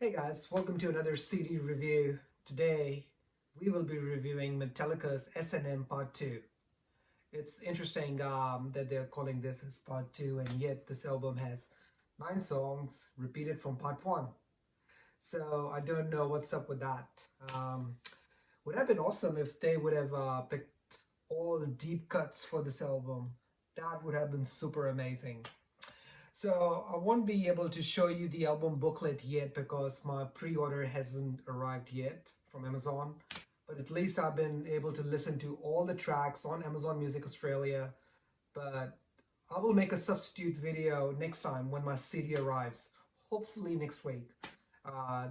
Hey guys, welcome to another CD review. Today we will be reviewing Metallica's S&M Part 2. It's interesting that they're calling this as Part 2 and yet this album has 9 songs repeated from Part 1. So I don't know what's up with that. Would have been awesome if they would have picked all the deep cuts for this album. That would have been super amazing. So I won't be able to show you the album booklet yet because my pre-order hasn't arrived yet from Amazon. But at least I've been able to listen to all the tracks on Amazon Music Australia. But I will make a substitute video next time when my CD arrives, hopefully next week.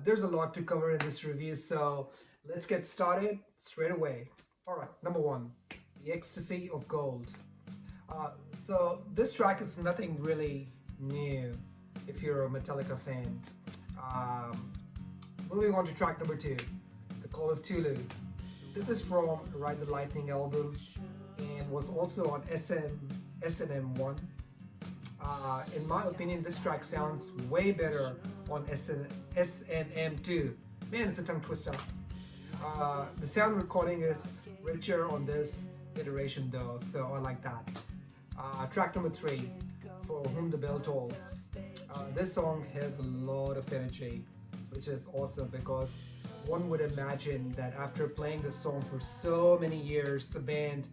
There's a lot to cover in this review, so let's get started straight away. Alright, number 1, the Ecstasy of Gold. So this track is nothing really new if you're a Metallica fan. Moving on to track number 2, the Call of Thulu. This is from Ride the Lightning album and was also on S&M 1. In my opinion, this track sounds way better on S&M 2. Man, it's a tongue twister. The sound recording is richer on this iteration though, so I like that. Track number 3, For Whom the Bell Tolls. This song has a lot of energy, which is awesome because one would imagine that after playing this song for so many years, the band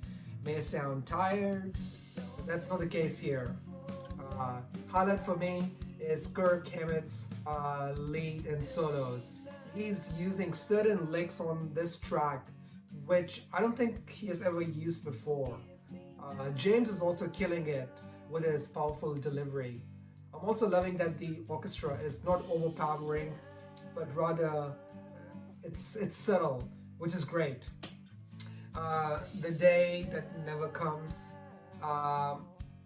may sound tired, but that's not the case here. Highlight for me is Kirk Hammett's lead and solos. He's using certain licks on this track which I don't think he has ever used before. James is also killing it with his powerful delivery. I'm also loving that the orchestra is not overpowering, but rather it's subtle, which is great. The Day That Never Comes.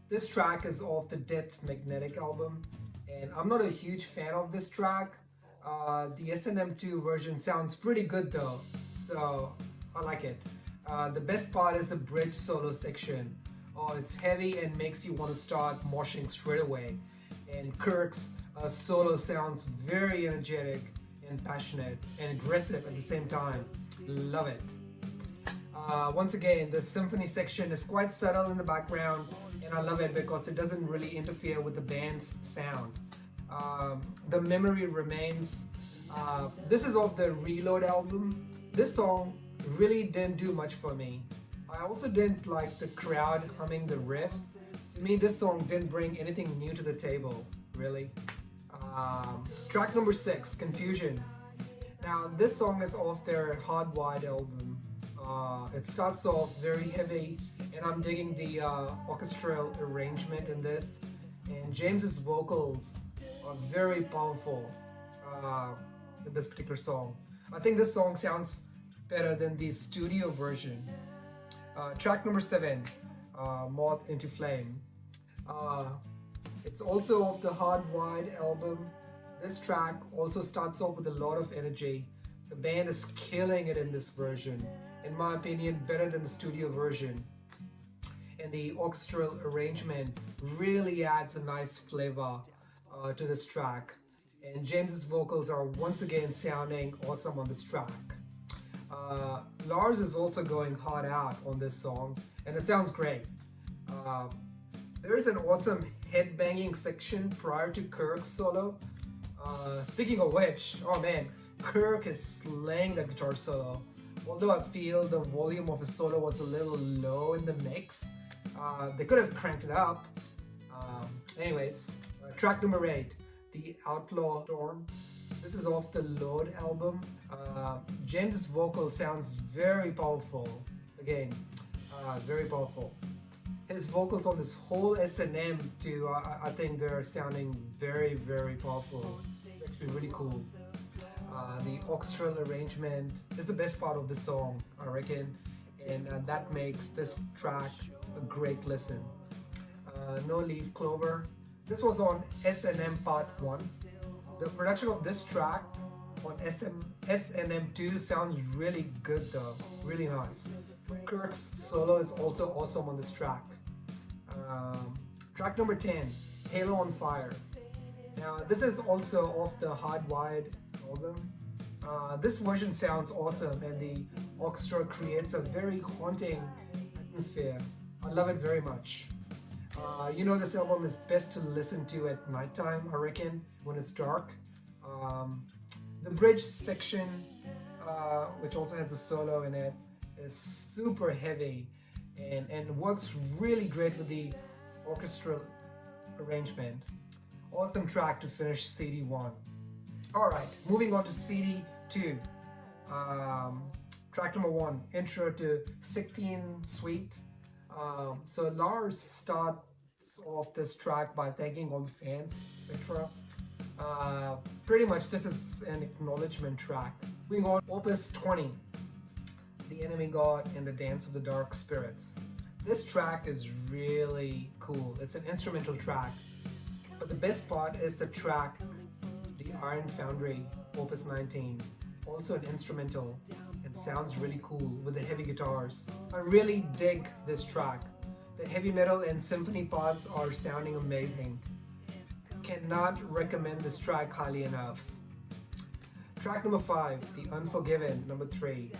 This track is off the Death Magnetic album, and I'm not a huge fan of this track. The S&M 2 version sounds pretty good though, so I like it. The best part is the bridge solo section. Oh, it's heavy and makes you want to start moshing straight away. And Kirk's solo sounds very energetic and passionate and aggressive at the same time. Love it. Once again, the symphony section is quite subtle in the background, and I love it because it doesn't really interfere with the band's sound. The Memory Remains. This is off the Reload album. This song really didn't do much for me. I also didn't like the crowd humming the riffs. To me, this song didn't bring anything new to the table, really. Track number 6, Confusion. Now, this song is off their Hardwired album. It starts off very heavy, and I'm digging the orchestral arrangement in this. And James's vocals are very powerful in this particular song. I think this song sounds better than the studio version. Track number 7, Moth into Flame. It's also off the Hardwired album. This track also starts off with a lot of energy. The band is killing it in this version. In my opinion, better than the studio version. And the orchestral arrangement really adds a nice flavor to this track. And James's vocals are once again sounding awesome on this track. Lars is also going hard out on this song, and it sounds great. There is an awesome headbanging section prior to Kirk's solo. Speaking of which, oh man, Kirk is slaying that guitar solo. Although I feel the volume of his solo was a little low in the mix, they could have cranked it up. Anyways, track number 8, the Outlaw Dorm. This is off the Load album. James's vocal sounds very powerful. Again, very powerful. His vocals on this whole S&M too, I think they're sounding very, very powerful. It's actually really cool. The orchestral arrangement is the best part of the song, I reckon, and that makes this track a great listen. No Leaf Clover. This was on S&M Part 1. The production of this track on S&M 2 sounds really good though, really nice. Kirk's solo is also awesome on this track. Track number 10, Halo on Fire. Now this is also off the Hardwired album. This version sounds awesome, and the orchestra creates a very haunting atmosphere. I love it very much. This album is best to listen to at nighttime, I reckon, when it's dark. The bridge section, which also has a solo in it, is super heavy and works really great with the orchestral arrangement. Awesome track to finish CD 1. Alright, moving on to CD 2. Track number 1, Intro to 16 Suite. So Lars starts off this track by thanking all the fans, etc. Pretty much this is an acknowledgement track. Moving on, Opus 20, The Enemy God and the Dance of the Dark Spirits. This track is really cool. It's an instrumental track, but the best part is the track, The Iron Foundry, Opus 19. Also an instrumental. It sounds really cool with the heavy guitars. I really dig this track. The heavy metal and symphony parts are sounding amazing. Cannot recommend this track highly enough. Track number 5, The Unforgiven, number 3,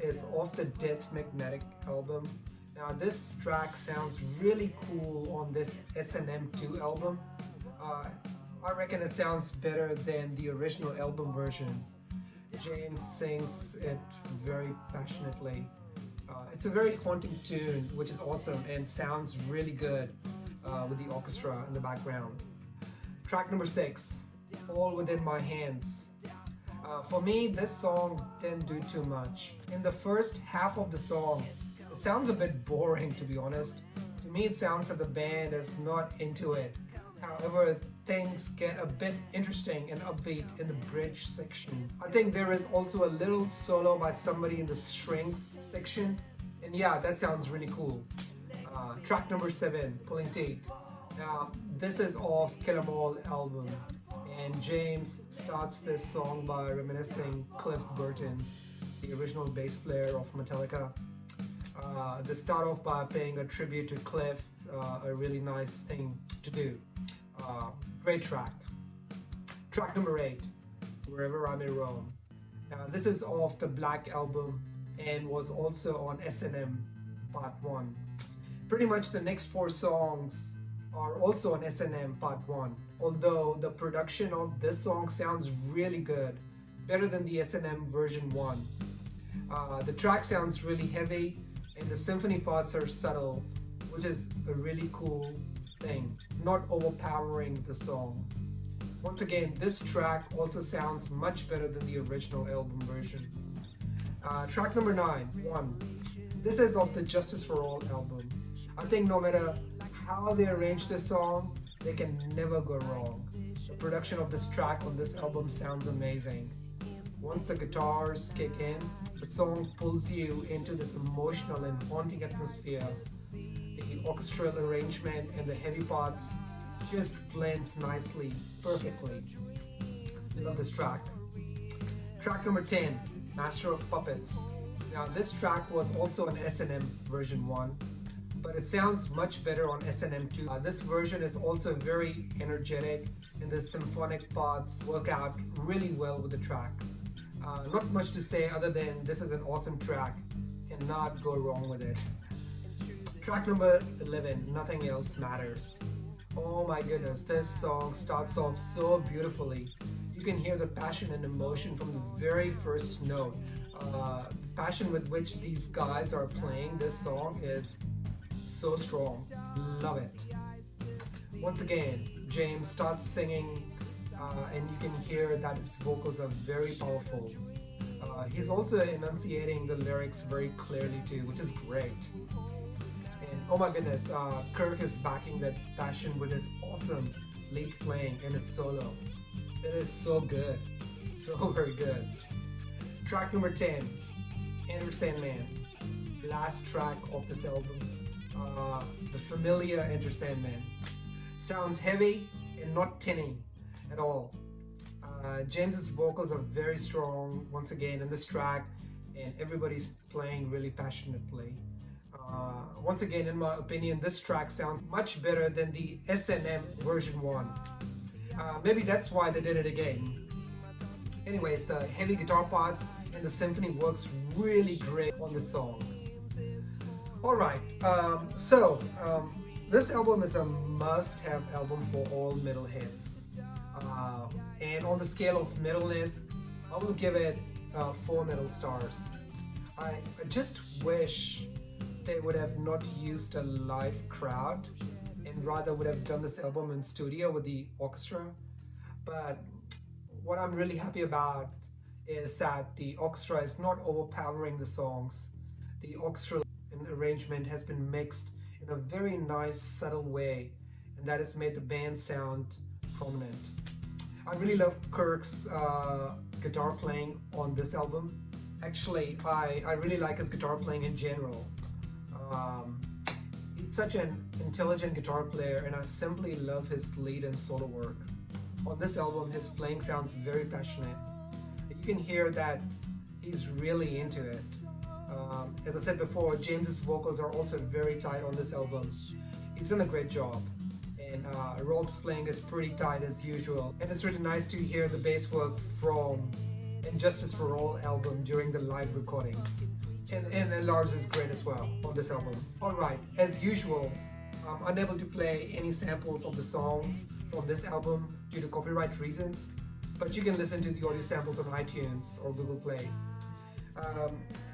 is off the Death Magnetic album. Now this track sounds really cool on this S&M 2 album. I reckon it sounds better than the original album version. James sings it very passionately. It's a very haunting tune, which is awesome and sounds really good with the orchestra in the background. Track number 6, All Within My Hands. For me, this song didn't do too much. In the first half of the song, it sounds a bit boring, to be honest. To me, it sounds that the band is not into it. However, things get a bit interesting and upbeat in the bridge section. I think there is also a little solo by somebody in the strings section, and yeah, that sounds really cool. Track number 7, Pulling Teeth. Now, this is off Kill 'Em All album, and James starts this song by reminiscing Cliff Burton, the original bass player of Metallica. They start off by paying a tribute to Cliff, a really nice thing to do. Great track. Track number 8, Wherever I May Roam. Now, this is off the Black album and was also on S&M Part 1. Pretty much the next 4 songs are also on S&M Part 1, although the production of this song sounds really good, better than the S&M version 1. The track sounds really heavy and the symphony parts are subtle, which is a really cool thing, not overpowering the song. Once again, this track also sounds much better than the original album version. Track number 9, 1. This is off the Justice for All album. I think no matter how they arrange this song, they can never go wrong. The production of this track on this album sounds amazing. Once the guitars kick in, the song pulls you into this emotional and haunting atmosphere. The orchestral arrangement and the heavy parts just blends nicely, perfectly. Love this track. Track number 10, Master of Puppets. Now this track was also on S&M version 1, but it sounds much better on S&M 2. This version is also very energetic and the symphonic parts work out really well with the track. Not much to say other than this is an awesome track. Cannot go wrong with it. Track number 11, Nothing Else Matters. Oh my goodness, this song starts off so beautifully. You can hear the passion and emotion from the very first note. The passion with which these guys are playing this song is so strong. Love it. Once again, James starts singing and you can hear that his vocals are very powerful. He's also enunciating the lyrics very clearly too, which is great. And oh my goodness, Kirk is backing that passion with his awesome lead playing and his solo. It is so good, so very good. Track number 10, Enter Sandman, last track of this album. The familiar Enter Sandman. Sounds heavy and not tinny at all. James's vocals are very strong once again in this track, and everybody's playing really passionately. Once again, in my opinion, this track sounds much better than the S&M version 1. Maybe that's why they did it again. Anyways, the heavy guitar parts and the symphony works really great on this song. Alright, this album is a must-have album for all metalheads. And on the scale of metalness, I will give it 4 metal stars. I just wish they would have not used a live crowd and rather would have done this album in studio with the orchestra. But what I'm really happy about is that the orchestra is not overpowering the songs. The orchestral arrangement has been mixed in a very nice, subtle way, and that has made the band sound prominent. I really love Kirk's guitar playing on this album. Actually, I really like his guitar playing in general. He's such an intelligent guitar player, and I simply love his lead and solo work. On this album, his playing sounds very passionate. You can hear that he's really into it. As I said before, James's vocals are also very tight on this album. He's done a great job. And Rob's playing is pretty tight as usual. And it's really nice to hear the bass work from Injustice for All album during the live recordings. And Lars is great as well on this album. Alright, as usual, I'm unable to play any samples of the songs from this album due to copyright reasons, but you can listen to the audio samples on iTunes or Google Play.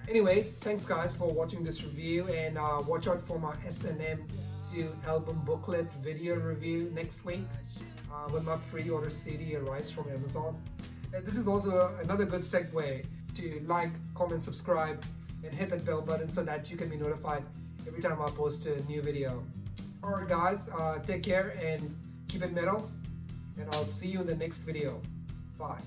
Anyways, thanks guys for watching this review, and watch out for my S&M 2 album booklet video review next week when my pre-order CD arrives from Amazon. And this is also another good segue to like, comment, subscribe, and hit that bell button so that you can be notified every time I post a new video. Alright guys, take care and keep it metal, and I'll see you in the next video. Bye.